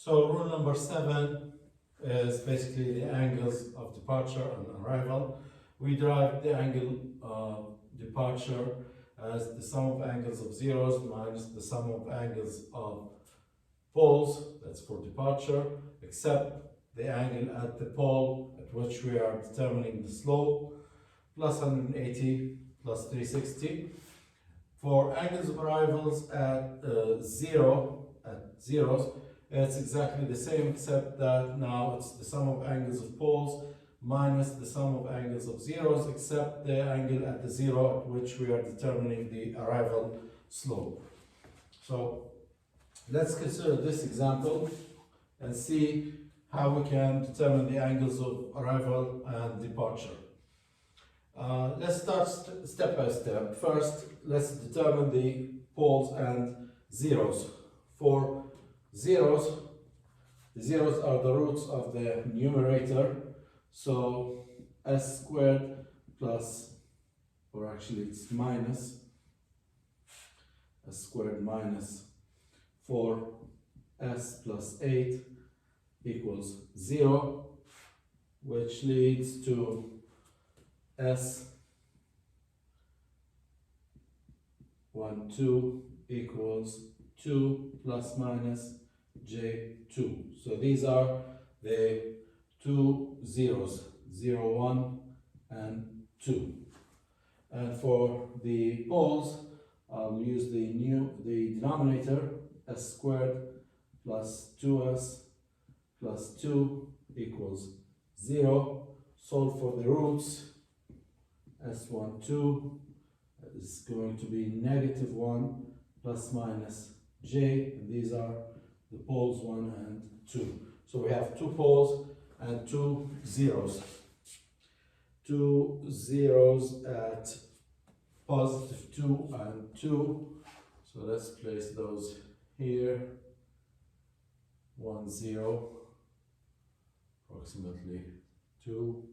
So rule number 7 is basically the angles of departure and arrival. We derive the angle of departure as the sum of angles of zeros minus the sum of angles of poles, that's for departure, except the angle at the pole at which we are determining the slope, plus 180 plus 360. For angles of arrivals at zeros, it's exactly the same, except that now it's the sum of angles of poles minus the sum of angles of zeros, except the angle at the zero at which we are determining the arrival slope. So let's consider this example and see how we can determine the angles of arrival and departure. Let's start step by step. First, let's determine the poles and zeros. For zeros, the zeros are the roots of the numerator, so s squared plus, or actually it's minus, s squared minus 4s plus 8 equals 0, which leads to s 12 equals 2 plus minus j2. So these are the two zeros, 0, 1 and 2. And for the poles, I'll use the denominator, s squared plus 2s plus 2 equals 0. Solve for the roots. S12 is going to be negative 1 plus minus j, and these are the poles 1 and 2. So we have two poles and two zeros. Two zeros at positive 2 and 2. So let's place those here. 1, 0, approximately 2.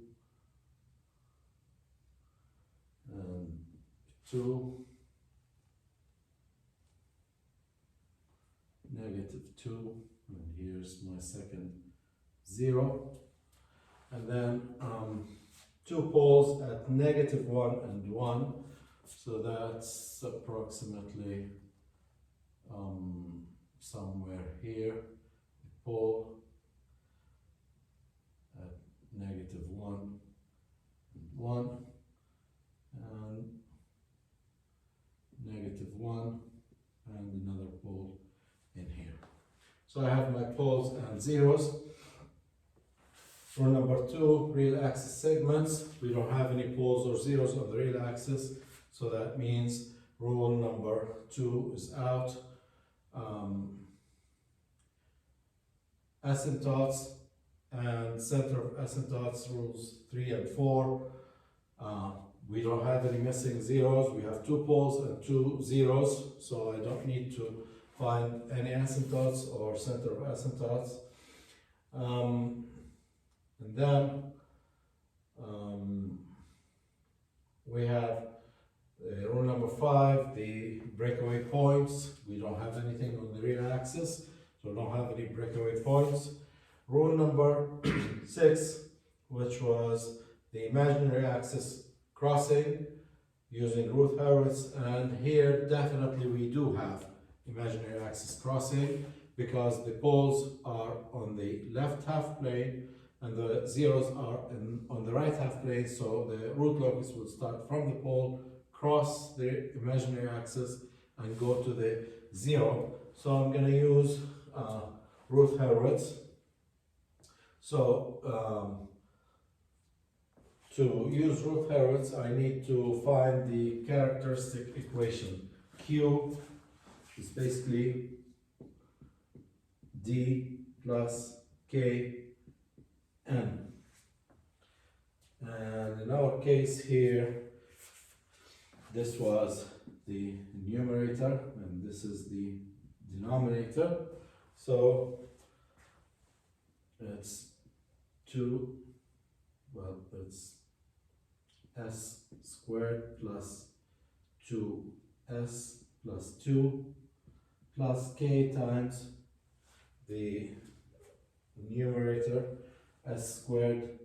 And 2, negative 2, and here's my second 0. And then two poles at negative 1 and 1, so that's approximately somewhere here. Pole at negative 1 and 1. And negative 1 and another pole in here. So I have my poles and zeros. For number 2, real axis segments. We don't have any poles or zeros on the real axis, so that means rule number 2 is out. Asymptotes and center of asymptotes, rules 3 and 4. We don't have any missing zeros. We have two poles and two zeros, so I don't need to find any asymptotes or center of asymptotes. And then we have rule number 5, the breakaway points. We don't have anything on the real axis, so we don't have any breakaway points. Rule number 6, which was the imaginary axis crossing using Ruth-Hurwitz, and here definitely we do have imaginary axis crossing because the poles are on the left half plane and the zeros are on the right half plane, so the root locus would start from the pole, cross the imaginary axis and go to the 0. So I'm going to use Ruth-Hurwitz. So to use Ruth-Hurwitz, I need to find the characteristic equation. Q is basically D plus K N. And in our case here, this was the numerator and this is the denominator. So it's 2, well, it's s squared plus 2s plus 2 plus k times the numerator s squared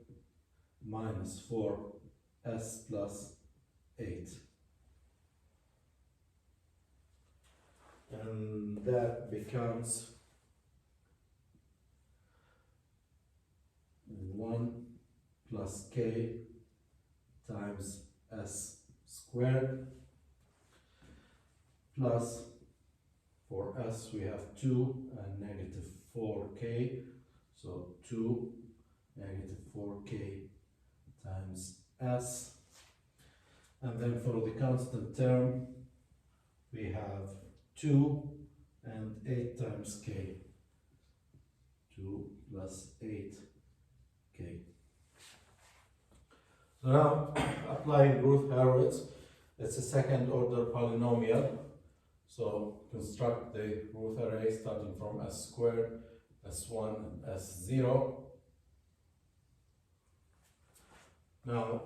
minus 4s plus 8. And that becomes 1 plus k times s squared plus for s we have 2 and negative 4k, so 2 negative 4k times s, and then for the constant term we have 2 and 8 times k, 2 plus 8k. So now applying Routh-Hurwitz, it's a second order polynomial. So construct the root array starting from s squared, s1 and s0. Now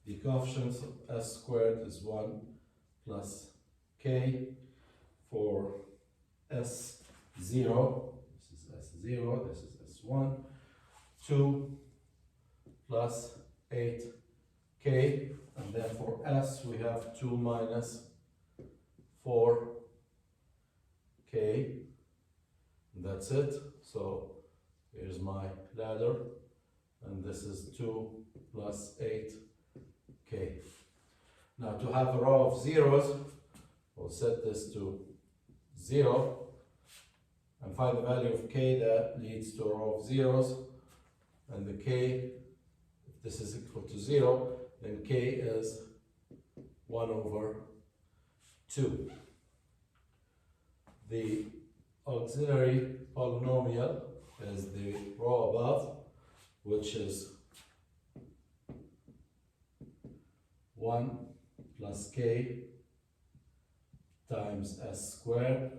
the coefficients of s squared is 1 plus k. For s0, this is s0, this is s1, 2 plus 8k, and then for s we have 2 minus 4k, and that's it. So here's my ladder, and this is 2 plus 8k. Now to have a row of zeros, we'll set this to 0 and find the value of k that leads to a row of zeros, and the k, if this is equal to 0, then k is 1 over 2. The auxiliary polynomial is the row above, which is 1 plus k times s squared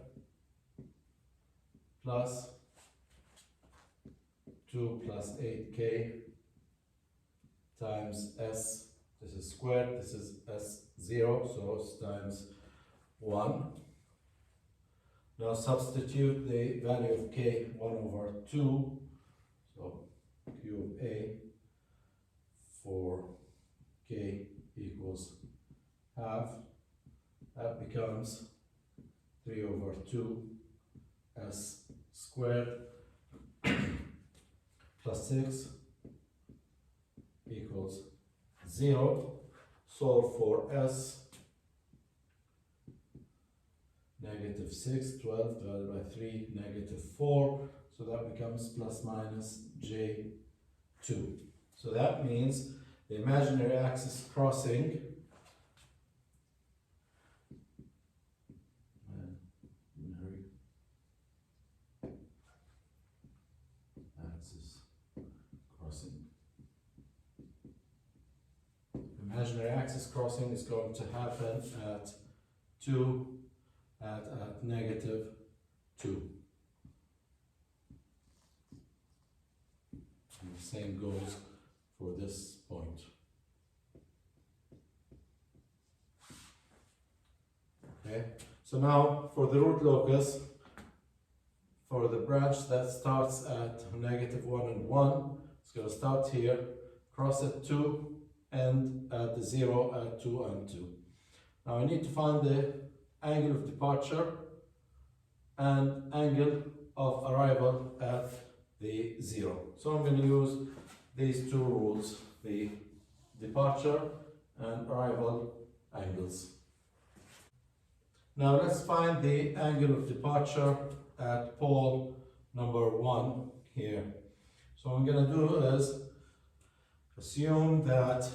plus 2 plus 8k times s, this is squared, this is s0, so it's times 1. Now substitute the value of k, 1 over 2, so cube a for k equals half. That becomes 3 over 2 s squared plus 6 equals 0. Solve for s, negative 6, 12 divided by 3, negative 4, so that becomes plus minus j2. So that means the imaginary axis crossing imaginary axis crossing is going to happen at 2 at negative 2. And the same goes for this point. Okay, so now for the root locus, for the branch that starts at negative 1 and 1, it's going to start here, cross at 2, and at the 0 at 2 and 2. Now I need to find the angle of departure and angle of arrival at the 0. So I'm going to use these two rules, the departure and arrival angles. Now let's find the angle of departure at pole number 1 here. So what I'm going to do is assume that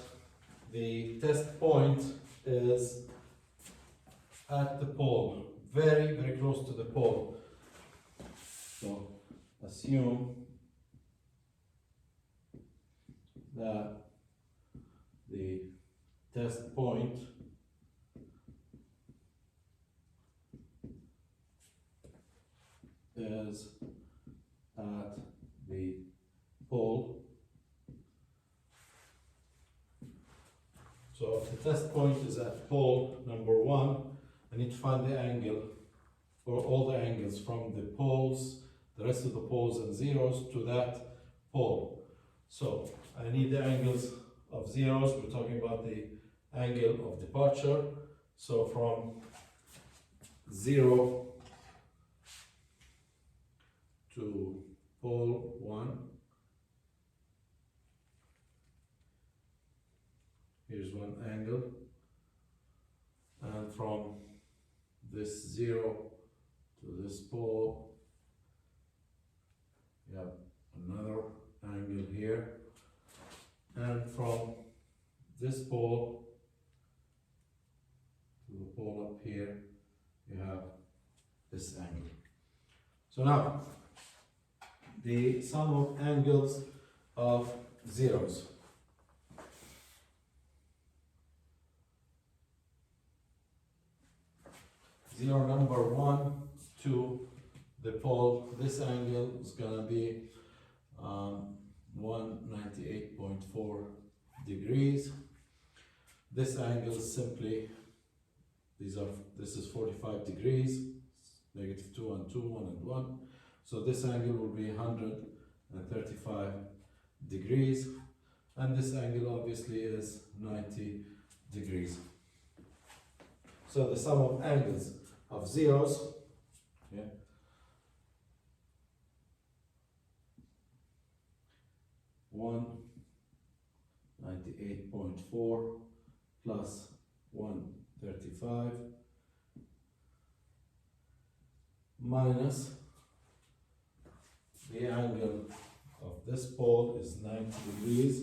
the test point is at the pole, very, very close to the pole. So assume that the test point is at the pole. So if the test point is at pole number 1, I need to find the angle, or all the angles from the poles the rest of the poles and zeros to that pole. So I need the angles of zeros. We're talking about the angle of departure. So from 0 to pole 1, here's one angle, and from this 0 to this pole, you have another angle here, and from this pole to the pole up here, you have this angle. So now, the sum of angles of zeros. Zero number 1 to the pole, this angle is going to be 198.4 degrees. This angle is simply, this is 45 degrees, negative 2 and 2, 1 and 1. So this angle will be 135 degrees, and this angle obviously is 90 degrees. So the sum of angles of zeros, yeah, one 98.4 plus 135 minus the angle of this pole is 90 degrees,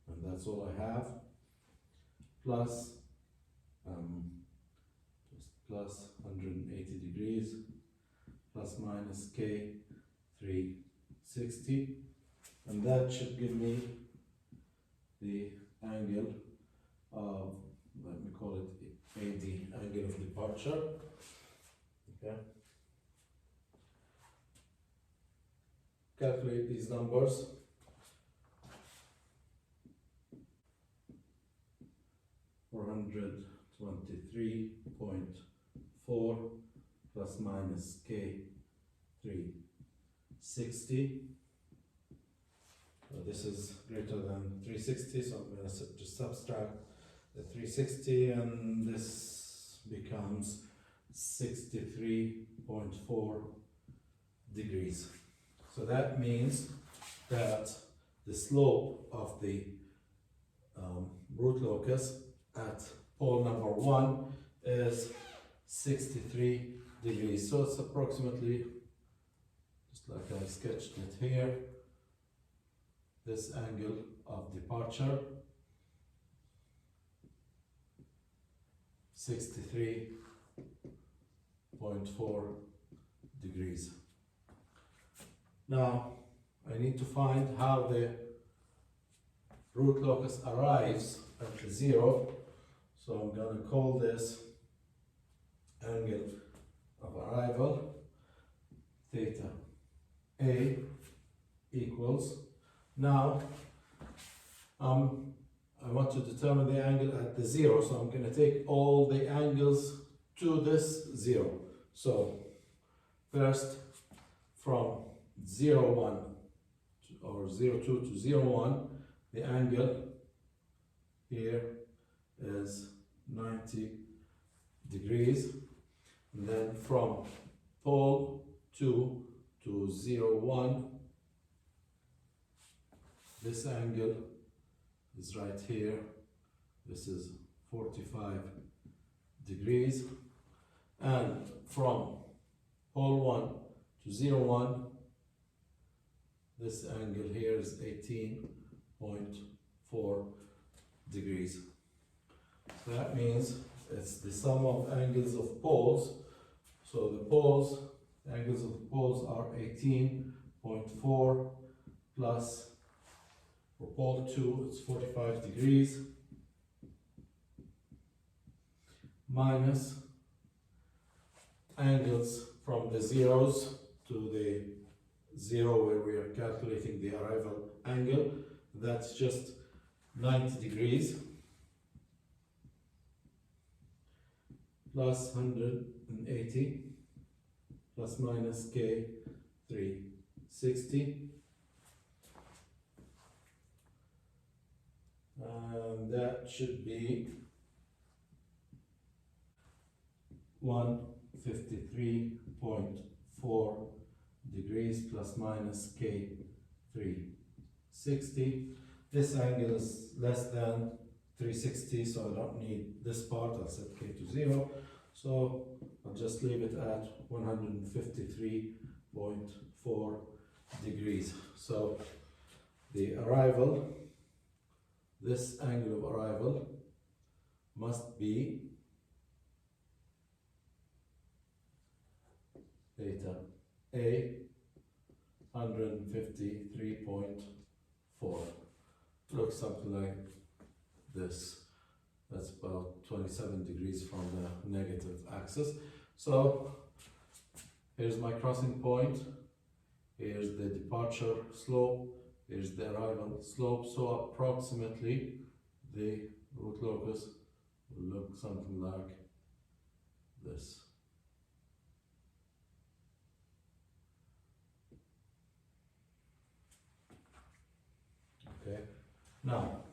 and that's all I have, plus plus 180 degrees, plus minus K 360, and that should give me the angle of, let me call it AD, angle of departure. Okay. Calculate these numbers. $423.4 plus minus K 360. This is greater than 360, so I'm going to just subtract the 360, and this becomes 63.4 degrees. So that means that the slope of the root locus at pole number 1 is 63 degrees. So it's approximately, just like I sketched it here, this angle of departure, 63.4 degrees. Now, I need to find how the root locus arrives at the 0. So I'm going to call this angle of arrival theta A equals. Now, I want to determine the angle at the 0, so I'm going to take all the angles to this 0. So first, from 0, 1 or 0, 2 to 0, 1, the angle here is 90 degrees. And then from pole 2 to 0, 1, this angle is right here. This is 45 degrees. And from pole 1 to 0, 1, this angle here is 18.4 degrees. So that means it's the sum of angles of poles. So the poles, the angles of the poles are 18.4 plus, for pole 2 it's 45 degrees, minus angles from the zeros to the 0 where we are calculating the arrival angle, that's just 90 degrees, plus 180 plus minus k 360, and that should be 153.4 degrees plus minus k 360. This angle is less than 360, so I don't need this part. I'll set k to 0, so I'll just leave it at 153.4 degrees. So the arrival, this angle of arrival must be theta A 153.4. Looks something like this. That's about 27 degrees from the negative axis. So here's my crossing point, here's the departure slope, here's the arrival slope. So approximately the root locus will look something like this. Okay, now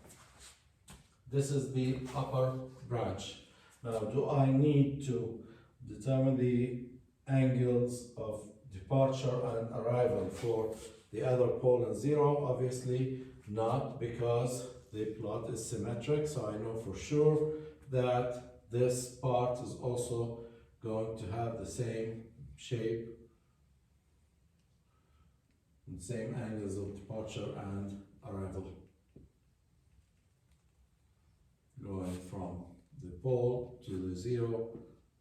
this is the upper branch. Now, do I need to determine the angles of departure and arrival for the other pole and 0? Obviously not, because the plot is symmetric, so I know for sure that this part is also going to have the same shape and same angles of departure and arrival, going from the pole to the 0,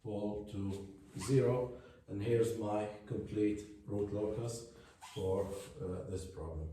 pole to 0, and here's my complete root locus for this problem.